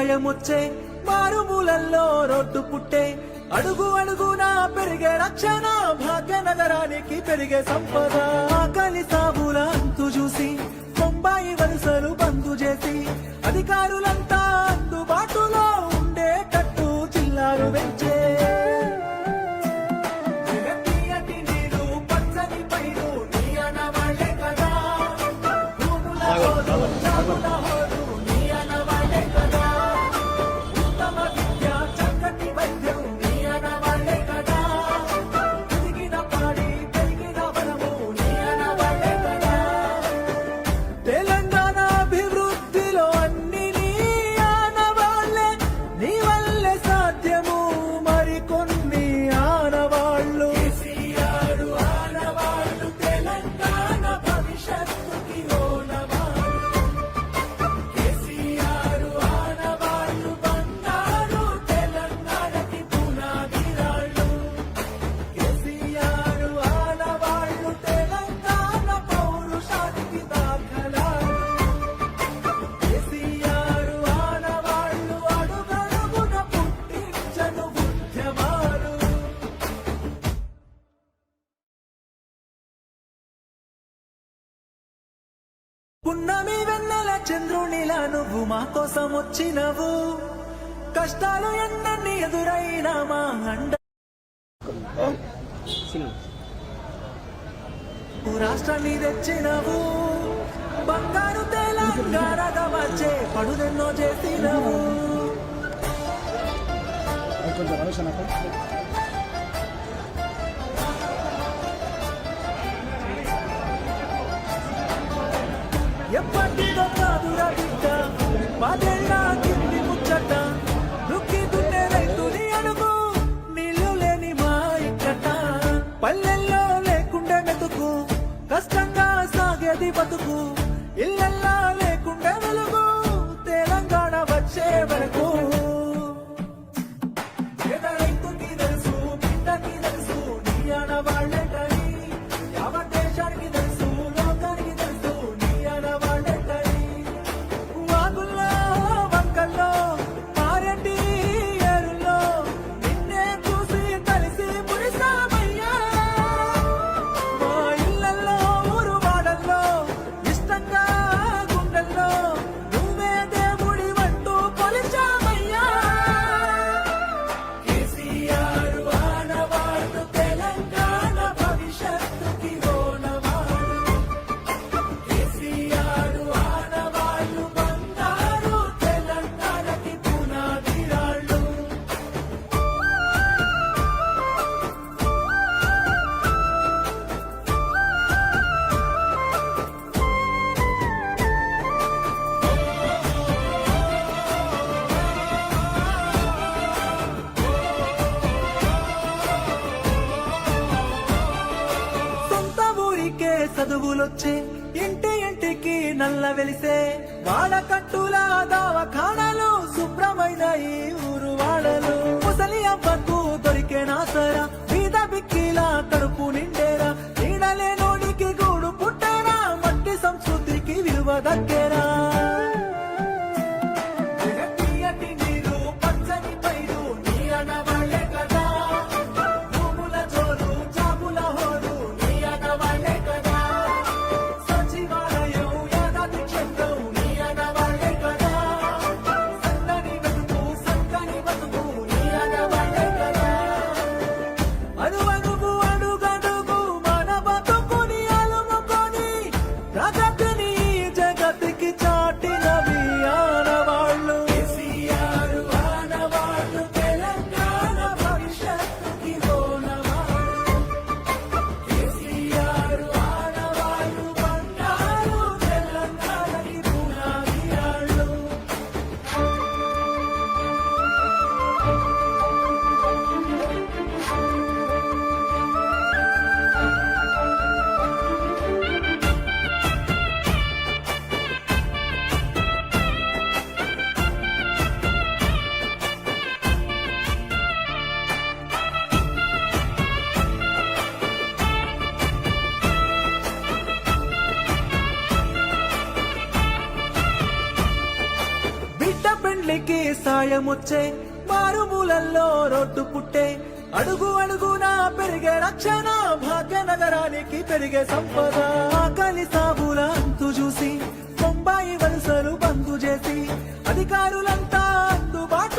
భయమొచ్చే మారుమూలల్లో road పుట్టే అడుగు అడుగునా పెరిగే రక్షణ భాగ్యనగరానికి పెరిగే సంపద ఆకలి సాగుల అంతు చూసి బొంబాయి వలసలు బంధు చేసి అధికారులంతా అందుబాటులో ఉండేటట్టు జిల్లాలు పెంచే పున్నమి వెన్నెల చంద్రునిలా నువ్వు మా కోసం వచ్చినవు కష్టాలు ఎన్నన్ని ఎదురైనా మా అండ రాష్ట్రాన్ని తెచ్చినవు బంగారు తెలంగాణగా వచ్చే పడుదెన్నో చేసినవు ఎప్పటిదో కాదురా బిడ్డ పదేళ్ళ కింది ముచ్చట దుక్కి దున్నే రైతుని అడుగు నీళ్లు లేని మా ఇక్కట పల్లెల్లో లేకుండే మెతుకు కష్టంగా సాగేది బతుకు ఇళ్ళల్లా లేకుండే వెలుగు తెలంగాణ వచ్చే వరకు రైతుకి తెలుసు బిడ్డకి తెలుసు నీ ఆడవాళ్లే కానీ యావత్ దేశానికి తెలుసు లోకానికి తెలుసు చదువులొచ్చే ఇంటి ఇంటికి నల్ల వెలిసే వాడకట్టుల దవాఖానాలు శుభ్రమైన ఈ ఊరు వాడలు ముసలి అవ్వకు దొరికే నాసరా బీద బిక్కిలా కడుపు నిండేరా నీడలే నోడికి గూడు పుట్టేరా మట్టి సంస్కృతికి విలువ దక్కేరా జగతికి చాటి న్యాయమొచ్చే మారుమూలల్లో రోడ్డు పుట్టే అడుగు అడుగునా పెరిగే రక్షణ భాగ్యనగరానికి పెరిగే సంపద ఆకలి సాగుల అంతు చూసి బొంబాయి వలసలు బంద్ చేసి అధికారులంతా అందుబాటు